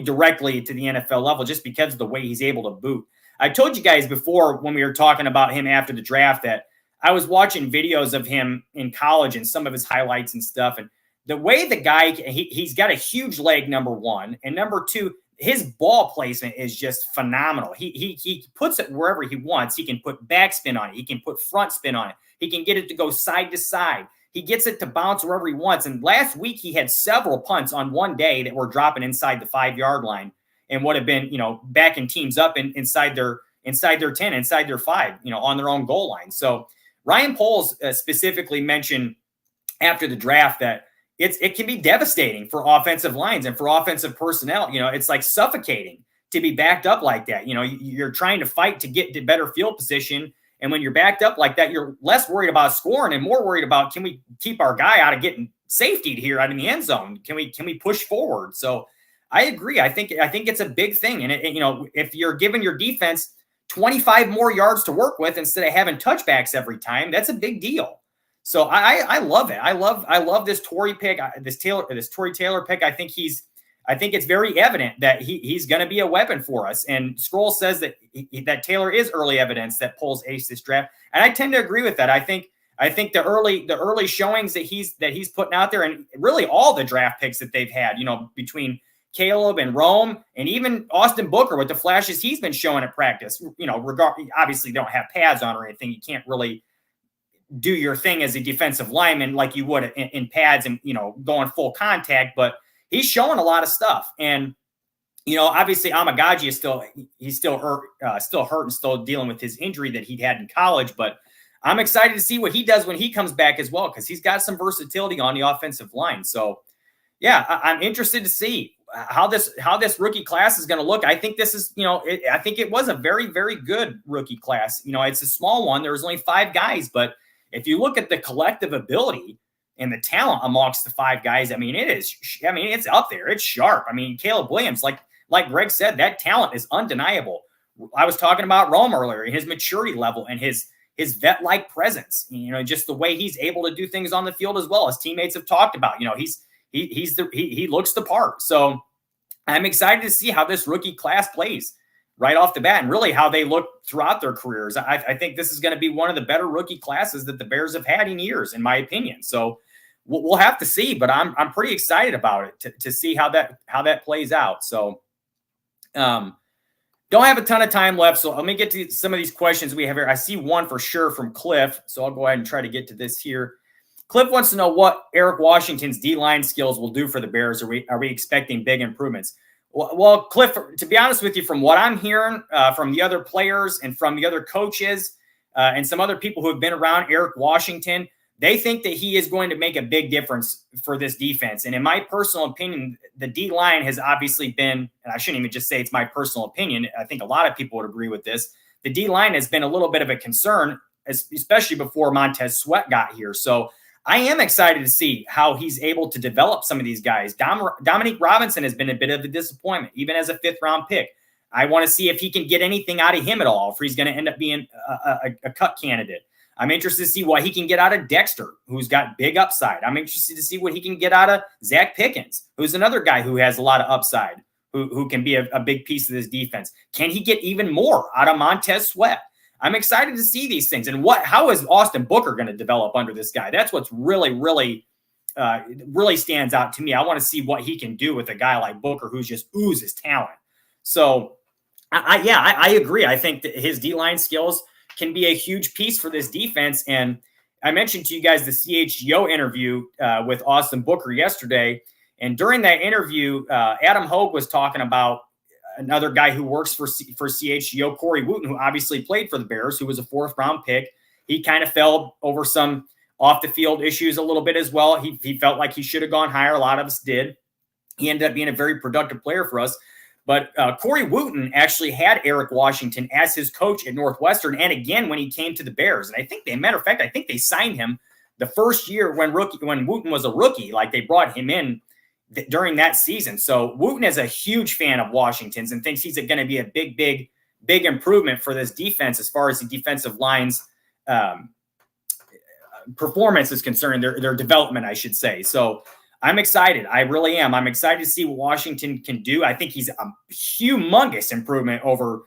directly to the NFL level, just because of the way he's able to boot. I told you guys before, when we were talking about him after the draft, that I was watching videos of him in college and some of his highlights and stuff. And the way the guy, he's got a huge leg, number one. And number two, his ball placement is just phenomenal. He puts it wherever he wants. He can put backspin on it. He can put front spin on it. He can get it to go side to side. He gets it to bounce wherever he wants. And last week he had several punts on one day that were dropping inside the 5-yard line and would have been, backing teams up inside their 10, inside their 5, on their own goal line. So Ryan Poles specifically mentioned after the draft that it can be devastating for offensive lines and for offensive personnel. It's like suffocating to be backed up like that. You're trying to fight to get to better field position. And when you're backed up like that, you're less worried about scoring and more worried about, can we keep our guy out of getting safetied here out in the end zone? Can we push forward? So I agree. I think it's a big thing. And if you're giving your defense 25 more yards to work with instead of having touchbacks every time, that's a big deal. So I love it. I love this Tory pick, this Tory Taylor pick. I think it's very evident that he's going to be a weapon for us. And Scroll says that Taylor is early evidence that Poles aced this draft, and I tend to agree with that. I think the early showings that he's putting out there, and really all the draft picks that they've had, between Caleb and Rome and even Austin Booker with the flashes he's been showing at practice, obviously don't have pads on or anything. You can't really do your thing as a defensive lineman like you would in pads and, going full contact, but he's showing a lot of stuff. And, obviously Amagaji is still hurt and still dealing with his injury that he'd had in college, but I'm excited to see what he does when he comes back as well, because he's got some versatility on the offensive line. So yeah, I'm interested to see how this rookie class is going to look. I think this is, I think it was a very, very good rookie class. It's a small one. There was only 5 guys, but if you look at the collective ability and the talent amongst the 5 guys, it's up there. It's sharp. Caleb Williams, like Greg said, that talent is undeniable. I was talking about Rome earlier, his maturity level and his vet-like presence, just the way he's able to do things on the field as well, as teammates have talked about. He looks the part. So I'm excited to see how this rookie class plays right off the bat, and really how they look throughout their careers. I think this is going to be one of the better rookie classes that the Bears have had in years, in my opinion. So we'll have to see, but I'm pretty excited about it to see how that plays out. So, don't have a ton of time left, so let me get to some of these questions we have here. I see one for sure from Cliff, so I'll go ahead and try to get to this here. Cliff wants to know what Eric Washington's D-line skills will do for the Bears. Are we expecting big improvements? Well, Cliff, to be honest with you, from what I'm hearing from the other players and from the other coaches and some other people who have been around Eric Washington, they think that he is going to make a big difference for this defense. And in my personal opinion, the D-line has obviously been, and I shouldn't even just say it's my personal opinion, I think a lot of people would agree with this, the D-line has been a little bit of a concern, especially before Montez Sweat got here. So I am excited to see how he's able to develop some of these guys. Dominique Robinson has been a bit of a disappointment, even as a fifth-round pick. I want to see if he can get anything out of him at all, if he's going to end up being a cut candidate. I'm interested to see what he can get out of Dexter, who's got big upside. I'm interested to see what he can get out of Zach Pickens, who's another guy who has a lot of upside, who can be a big piece of this defense. Can he get even more out of Montez Sweat? I'm excited to see these things. And how is Austin Booker going to develop under this guy? That's what's really stands out to me. I want to see what he can do with a guy like Booker, who just oozes talent. So, I agree. I think that his D-line skills can be a huge piece for this defense. And I mentioned to you guys the CHGO interview with Austin Booker yesterday. And during that interview, Adam Hogue was talking about another guy who works for CHGO, Corey Wooten, who obviously played for the Bears, who was a fourth-round pick. He kind of fell over some off-the-field issues a little bit as well. He felt like he should have gone higher. A lot of us did. He ended up being a very productive player for us. But Corey Wooten actually had Eric Washington as his coach at Northwestern, and again when he came to the Bears. And I think I think they signed him the first year when Wooten was a rookie. Like, they brought him in during that season. So Wooten is a huge fan of Washington's and thinks he's going to be a big improvement for this defense as far as the defensive line's performance is concerned, their development, I should say. So I'm excited. I really am. I'm excited to see what Washington can do. I think he's a humongous improvement over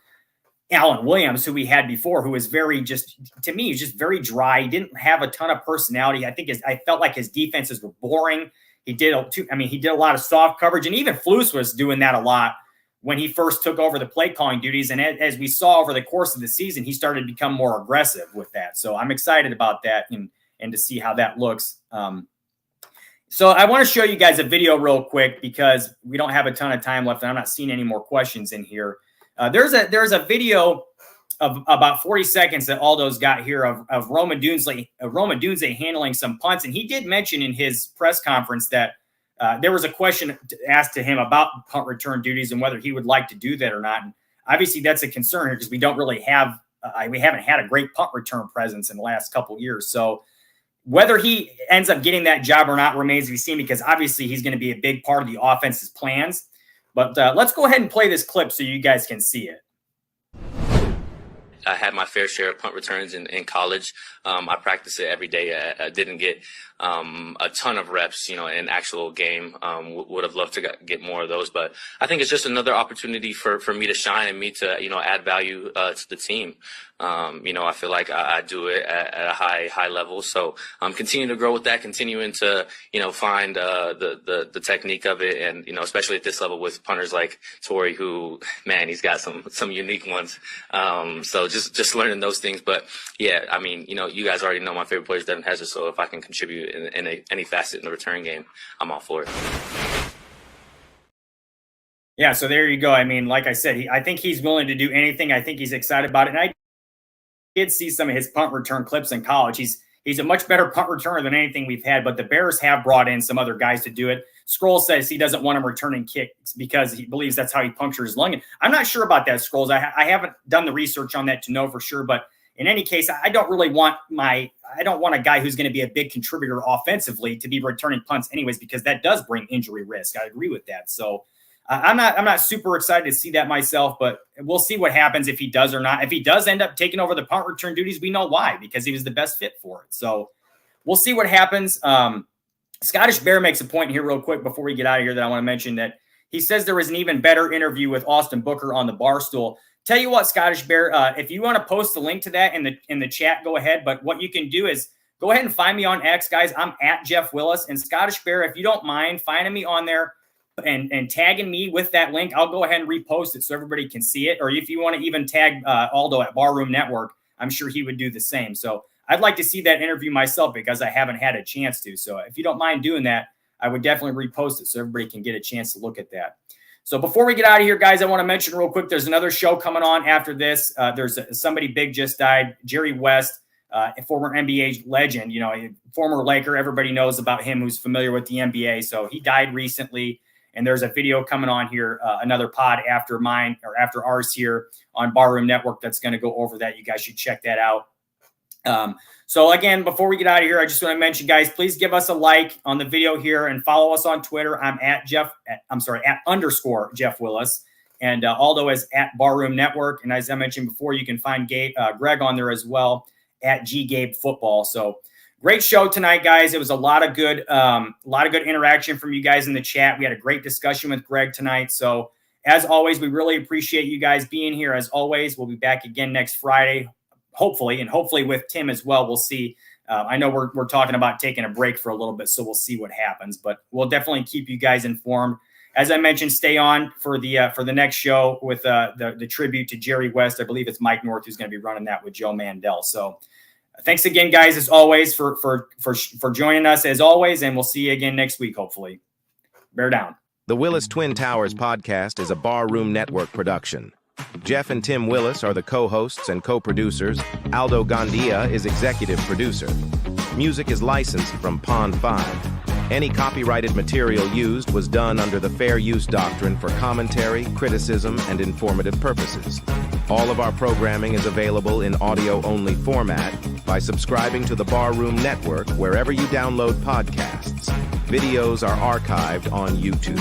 Alan Williams, who we had before, who was to me, he's just very dry. He didn't have a ton of personality. I felt like his defenses were boring. He did a lot of soft coverage, and even Flus was doing that a lot when he first took over the play calling duties. And as we saw over the course of the season, he started to become more aggressive with that. So I'm excited about that and to see how that looks. So I want to show you guys a video real quick because we don't have a ton of time left and I'm not seeing any more questions in here. There's a video of about 40 seconds that Aldo's got here of Rome Odunze handling some punts. And he did mention in his press conference that there was a question asked to him about punt return duties and whether he would like to do that or not. And obviously that's a concern here because we don't really have, we haven't had a great punt return presence in the last couple of years. So whether he ends up getting that job or not remains to be seen because obviously he's going to be a big part of the offense's plans. But let's go ahead and play this clip so you guys can see it. I had my fair share of punt returns in college. I practiced it every day. I didn't get a ton of reps, in actual game. Would have loved to get more of those, but I think it's just another opportunity for me to shine and me to, add value to the team. I feel like I do it at a high level. So I'm continuing to grow with that, continuing to, find the technique of it. And, especially at this level with punters like Tory, who, man, he's got some unique ones. So just learning those things. But yeah, you guys already know my favorite player is Devin Hester. So if I can contribute in any facet in the return game, I'm all for it. Yeah, so there you go. Like I said, I think he's willing to do anything. I think he's excited about it. And I did see some of his punt return clips in college. He's a much better punt returner than anything we've had, but the Bears have brought in some other guys to do it. Scrolls says he doesn't want him returning kicks because he believes that's how he punctures his lung. I'm not sure about that, Scrolls. I haven't done the research on that to know for sure, but in any case, I don't want a guy who's going to be a big contributor offensively to be returning punts anyways, because that does bring injury risk. I agree with that. So I'm not super excited to see that myself, but we'll see what happens if he does or not. If he does end up taking over the punt return duties, we know why, because he was the best fit for it. So we'll see what happens. Scottish Bear makes a point here real quick before we get out of here that I want to mention that he says there was an even better interview with Austin Booker on the Barstool. Tell you what, Scottish Bear, if you want to post the link to that in the chat, go ahead. But what you can do is go ahead and find me on X, guys. I'm at Jeff Willis. And Scottish Bear, if you don't mind finding me on there and tagging me with that link, I'll go ahead and repost it so everybody can see it. Or if you want to even tag Aldo at Barroom Network, I'm sure he would do the same. So I'd like to see that interview myself because I haven't had a chance to. So if you don't mind doing that, I would definitely repost it so everybody can get a chance to look at that. So before we get out of here, guys, I want to mention real quick, there's another show coming on after this. There's somebody big just died, Jerry West, a former NBA legend, a former Laker. Everybody knows about him who's familiar with the NBA. So he died recently. And there's a video coming on here, another pod after mine or after ours here on Barroom Network that's going to go over that. You guys should check that out. So again, before we get out of here, I just want to mention, guys, please give us a like on the video here and follow us on Twitter. I'm at @_ Jeff Willis, and Aldo is at Barroom Network. And as I mentioned before, you can find Greg on there as well at GGabe Football. So great show tonight, guys. It was a lot of good interaction from you guys in the chat. We had a great discussion with Greg tonight. So as always, we really appreciate you guys being here. As always, we'll be back again next Friday. Hopefully with Tim as well. We'll see. I know we're talking about taking a break for a little bit, so we'll see what happens. But we'll definitely keep you guys informed. As I mentioned, stay on for the next show with the tribute to Jerry West. I believe it's Mike North who's going to be running that with Joe Mandel. So thanks again, guys, as always, for joining us as always, and we'll see you again next week. Hopefully, bear down. The Willis Twin Towers podcast is a Barroom Network production. Jeff and Tim Willis are the co-hosts and co-producers. Aldo Gandia is executive producer. Music is licensed from Pond 5. Any copyrighted material used was done under the Fair Use Doctrine for commentary, criticism, and informative purposes. All of our programming is available in audio-only format by subscribing to the Barroom Network wherever you download podcasts. Videos are archived on YouTube.